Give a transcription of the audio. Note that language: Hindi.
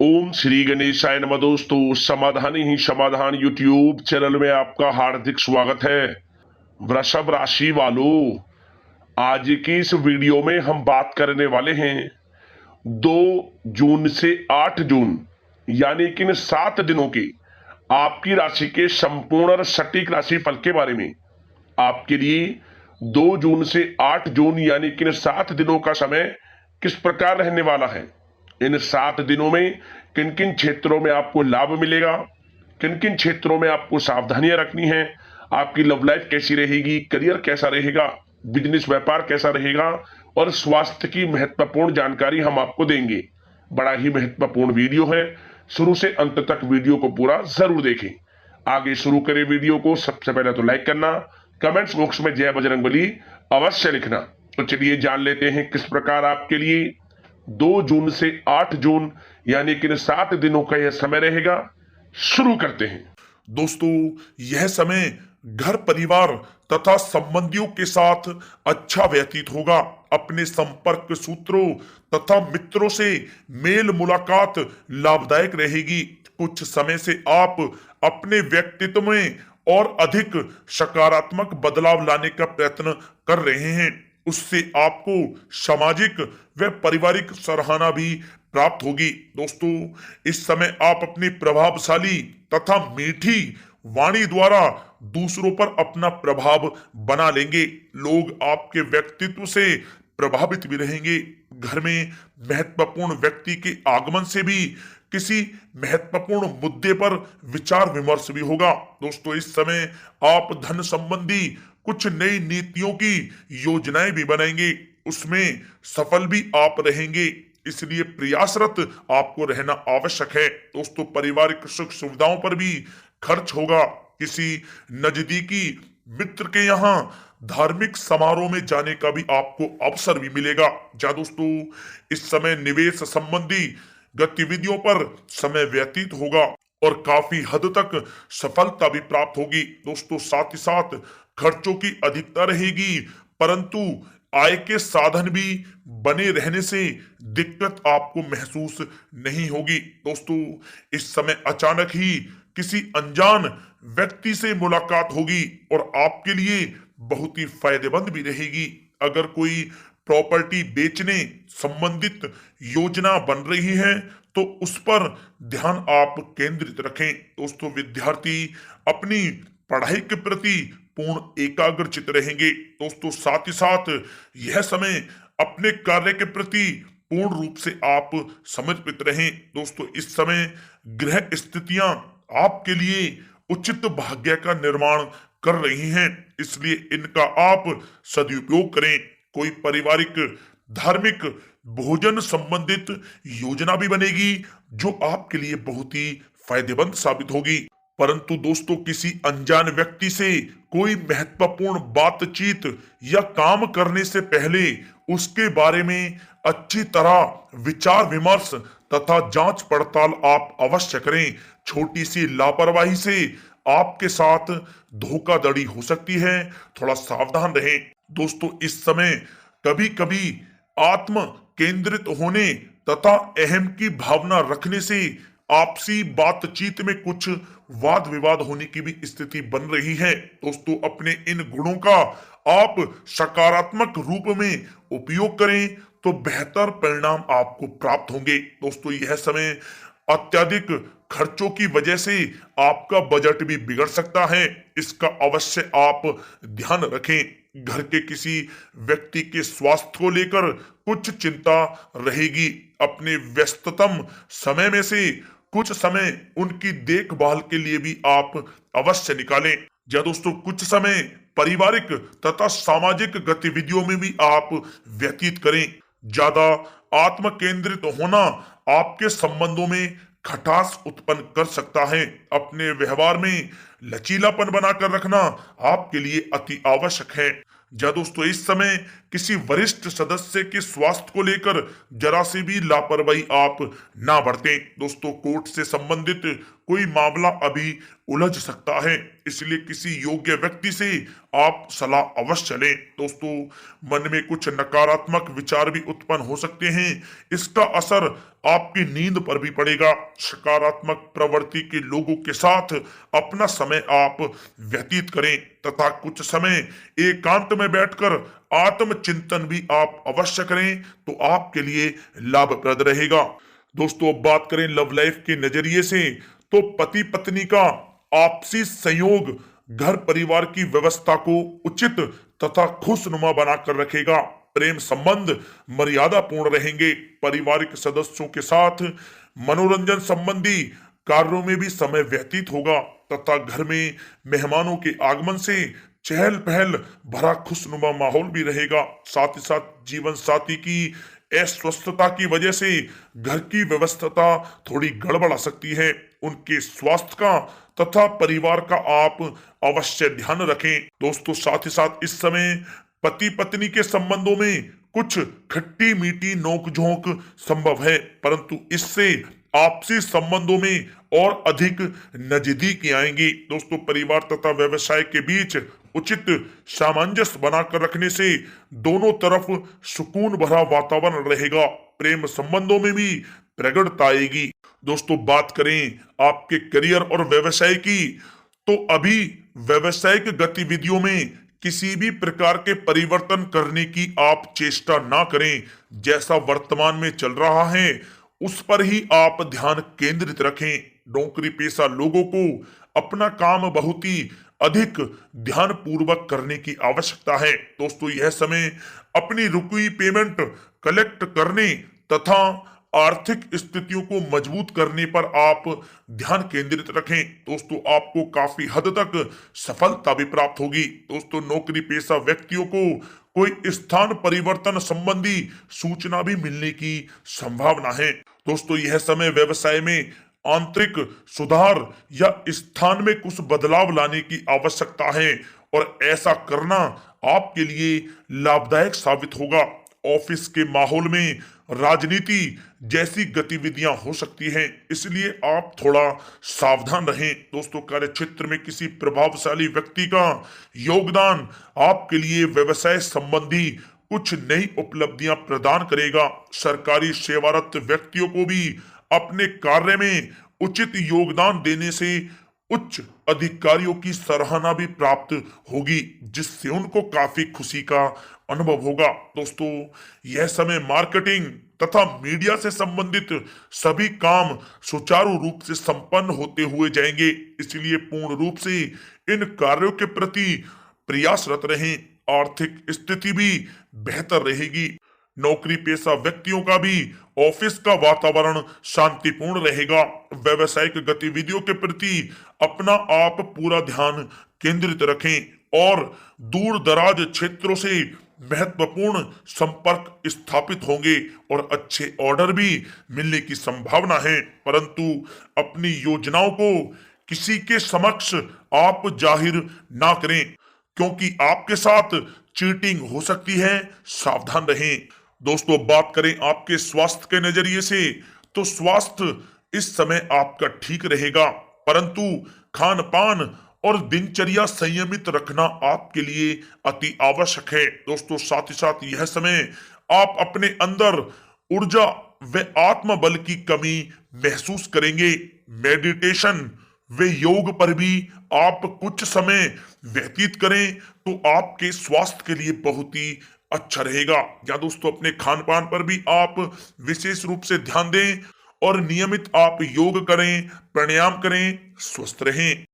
ओम श्री गणेशाय नमः। दोस्तों, समाधान ही समाधान यूट्यूब चैनल में आपका हार्दिक स्वागत है। वृषभ राशि वालों, आज की इस वीडियो में हम बात करने वाले हैं 2 जून से 8 जून यानी कि इन 7 दिनों की आपकी राशि के संपूर्ण और सटीक राशि फल के बारे में। आपके लिए 2 जून से 8 जून यानी कि इन 7 दिनों का समय किस प्रकार रहने वाला है, इन 7 दिनों में किन किन क्षेत्रों में आपको लाभ मिलेगा, किन किन क्षेत्रों में आपको सावधानियां रखनी है, आपकी लव लाइफ कैसी रहेगी, करियर कैसा रहेगा, बिजनेस व्यापार कैसा रहेगा और स्वास्थ्य की महत्वपूर्ण जानकारी हम आपको देंगे। बड़ा ही महत्वपूर्ण वीडियो है, शुरू से अंत तक वीडियो को पूरा जरूर देखें। आगे शुरू करें वीडियो को। सबसे पहले तो लाइक करना, कमेंट्स बॉक्स में जय बजरंगबली अवश्य लिखना। तो चलिए जान लेते हैं किस प्रकार आपके लिए 2 जून से 8 जून यानी कि 7 दिनों का यह समय रहेगा। शुरू करते हैं। दोस्तों, यह समय घर परिवार तथा संबंधियों के साथ अच्छा व्यतीत होगा। अपने संपर्क सूत्रों तथा मित्रों से मेल मुलाकात लाभदायक रहेगी। कुछ समय से आप अपने व्यक्तित्व में और अधिक सकारात्मक बदलाव लाने का प्रयत्न कर रहे हैं। उससे आपको सामाजिक व पारिवारिक सराहना भी प्राप्त होगी। दोस्तों, इस समय आप अपनी प्रभावशाली तथा मीठी वाणी द्वारा दूसरों पर अपना प्रभाव बना लेंगे। लोग आपके व्यक्तित्व से प्रभावित भी रहेंगे। घर में महत्वपूर्ण व्यक्ति के आगमन से भी किसी महत्वपूर्ण मुद्दे पर विचार विमर्श भी होगा। दोस्तों, इस समय आप धन संबंधी कुछ नई नीतियों की योजनाएं भी बनाएंगे। उसमें सफल भी आप रहेंगे, इसलिए प्रयासरत आपको रहना आवश्यक है। दोस्तों, पारिवारिक सुख सुविधाओं पर भी खर्च होगा। किसी नजदीकी मित्र के यहाँ धार्मिक समारोह में जाने का भी आपको अवसर भी मिलेगा। दोस्तों, इस समय निवेश संबंधी गतिविधियों पर समय व्यतीत होगा और काफी हद तक सफलता भी प्राप्त होगी। दोस्तों, साथ ही साथ खर्चों की अधिकता रहेगी, परंतु आय के साधन भी बने रहने से दिक्कत आपको महसूस नहीं होगी। दोस्तों, इस समय अचानक ही किसी अनजान व्यक्ति से मुलाकात होगी और आपके लिए बहुत ही फायदेमंद भी रहेगी। अगर कोई प्रॉपर्टी बेचने संबंधित योजना बन रही है तो उस पर ध्यान आप केंद्रित रखें। दोस्तों, विद्यार्थी अपनी पढ़ाई के प्रति पूर्ण एकाग्रचित रहेंगे। दोस्तों, साथ ही साथ यह समय अपने कार्य के प्रति पूर्ण रूप से आप समर्पित रहें। दोस्तों, इस समय ग्रह स्थितियां आपके लिए उचित भाग्य का निर्माण कर रही हैं, इसलिए इनका आप सदुपयोग करें। कोई पारिवारिक धार्मिक भोजन संबंधित योजना भी बनेगी जो आपके लिए बहुत ही फायदेमंद साबित होगी। परंतु दोस्तों, किसी अनजान व्यक्ति से कोई महत्वपूर्ण बातचीत या काम करने से पहले उसके बारे में अच्छी तरह विचार विमर्श तथा जांच पड़ताल आप अवश्य करें। छोटी सी लापरवाही से आपके साथ धोखाधड़ी हो सकती है, थोड़ा सावधान रहें। दोस्तों, इस समय कभी कभी आत्म केंद्रित होने तथा अहम की भावना रखने से आपसी बातचीत में कुछ वाद विवाद होने की भी स्थिति बन रही है। दोस्तों, अपने इन गुणों का आप सकारात्मक रूप में उपयोग करें तो बेहतर परिणाम आपको प्राप्त होंगे। दोस्तों, यह समय अत्यधिक खर्चों की वजह से आपका बजट भी बिगड़ सकता है, इसका अवश्य आप ध्यान रखें। घर के किसी व्यक्ति के स्वास्थ्य को लेकर कुछ चिंता रहेगी। अपने व्यस्ततम समय में से कुछ समय उनकी देखभाल के लिए भी आप अवश्य निकालें। दोस्तों, कुछ समय पारिवारिक तथा सामाजिक गतिविधियों में भी आप व्यतीत करें। ज्यादा आत्म केंद्रित होना आपके संबंधों में खटास उत्पन्न कर सकता है। अपने व्यवहार में लचीलापन बनाकर रखना आपके लिए अति आवश्यक है। दोस्तों, इस समय किसी वरिष्ठ सदस्य के स्वास्थ्य को लेकर जरा से भी लापरवाही आप ना बरतें। दोस्तों, कोर्ट से संबंधित कोई मामला अभी उलझ सकता है, इसलिए किसी योग्य व्यक्ति से आप सलाह अवश्य लें। दोस्तों, मन में कुछ नकारात्मक विचार भी उत्पन्न हो सकते हैं, इसका असर आपकी नींद पर भी पड़ेगा। सकारात्मक प्रवृत्ति के लोगों के साथ अपना समय आप व्यतीत करें तथा कुछ समय एकांत में बैठकर आत्मचिंतन भी आप अवश्य करें तो आपके लिए लाभप्रद रहेगा। दोस्तों, अब बात करें लव लाइफ के नजरिए से, तो पति पत्नी का आपसी संयोग घर परिवार की व्यवस्था को उचित तथा खुशनुमा बनाकर रखेगा। प्रेम संबंध मर्यादा पूर्ण रहेंगे। पारिवारिक सदस्यों के साथ मनोरंजन संबंधी कार्यों में भी समय व्यतीत होगा तथा घर में मेहमानों के आगमन से चहल पहल भरा खुशनुमा माहौल भी रहेगा। साथ ही साथ जीवन साथी की अस्वस्थता की वजह से घर की व्यवस्था थोड़ी गड़बड़ आ सकती है। उनके स्वास्थ्य का तथा परिवार का आप अवश्य ध्यान रखें। दोस्तों, साथ ही साथ इस समय पति पत्नी के संबंधों में कुछ खट्टी मीठी नोकझोंक संभव है, परंतु इससे आपसी संबंधों में और अधिक नजदीकी आएंगी। दोस्तों, परिवार तथा व्यवसाय के बीच उचित सामंजस्य बनाकर रखने से दोनों तरफ सुकून भरा वातावरण रहेगा। प्रेम संबंधों में भी प्रगड़ता आएगी। दोस्तों, बात करें आपके करियर और व्यवसाय की, तो अभी व्यवसायिक गतिविधियों में किसी भी प्रकार के परिवर्तन करने की आप चेष्टा ना करें। जैसा वर्तमान में चल रहा है उस पर ही आप ध्यान केंद्रित रखें। नौकरी पेशा लोगों को अपना काम बहुत ही अधिक ध्यान पूर्वक करने की आवश्यकता है। दोस्तों, यह समय अपनी रुकी पेमेंट कलेक्ट करने तथा आर्थिक स्थितियों को मजबूत करने पर आप ध्यान केंद्रित रखें। दोस्तों, आपको काफी हद तक सफलता भी प्राप्त होगी। दोस्तों, नौकरी पेशा व्यक्तियों को कोई स्थान परिवर्तन संबंधी सूचना भी मिलने की संभावना है। दोस्तों, यह समय व्यवसाय में आंतरिक सुधार या स्थान में कुछ बदलाव लाने की आवश्यकता है और ऐसा करना आपके लिए लाभदायक साबित होगा। ऑफिस के माहौल में राजनीति जैसी गतिविधियां हो सकती हैं, इसलिए आप थोड़ा सावधान रहें। दोस्तों, कार्य क्षेत्र में किसी प्रभावशाली व्यक्ति का योगदान आपके लिए व्यवसाय संबंधी कुछ नई उपलब्धियां प्रदान करेगा। सरकारी सेवारत व्यक्तियों को भी अपने कार्य में उचित योगदान देने से उच्च अधिकारियों की सराहना भी प्राप्त होगी, जिससे उनको काफी खुशी का अनुभव होगा। दोस्तों, यह समय मार्केटिंग तथा मीडिया से संबंधित सभी काम सुचारू रूप से संपन्न होते हुए जाएंगे, इसलिए पूर्ण रूप से इन कार्यों के प्रति प्रयासरत रहें। आर्थिक स्थिति भी बेहतर रहेगी। नौकरी पेशा व्यक्तियों का भी ऑफिस का वातावरण शांतिपूर्ण रहेगा। व्यवसायिक गतिविधियों के प्रति अपना आप पूरा ध्यान केंद्रित रखें और दूर दराज क्षेत्रों से महत्वपूर्ण संपर्क स्थापित होंगे और अच्छे ऑर्डर भी मिलने की संभावना है, परंतु अपनी योजनाओं को किसी के समक्ष आप जाहिर ना करें, क्योंकि आपके साथ चीटिंग हो सकती है। सावधान रहें। दोस्तों, बात करें आपके स्वास्थ्य के नजरिए से, तो स्वास्थ्य इस समय आपका ठीक रहेगा, परंतु खान पान और दिनचर्या संयमित रखना आपके लिए अति आवश्यक है। दोस्तों, साथ ही साथ यह समय आप अपने अंदर ऊर्जा व आत्मबल की कमी महसूस करेंगे। मेडिटेशन वे योग पर भी आप कुछ समय व्यतीत करें तो आपके स्वास्थ्य के लिए बहुत ही अच्छा रहेगा। या दोस्तों, अपने खान पान पर भी आप विशेष रूप से ध्यान दें और नियमित आप योग करें, प्राणायाम करें, स्वस्थ रहें।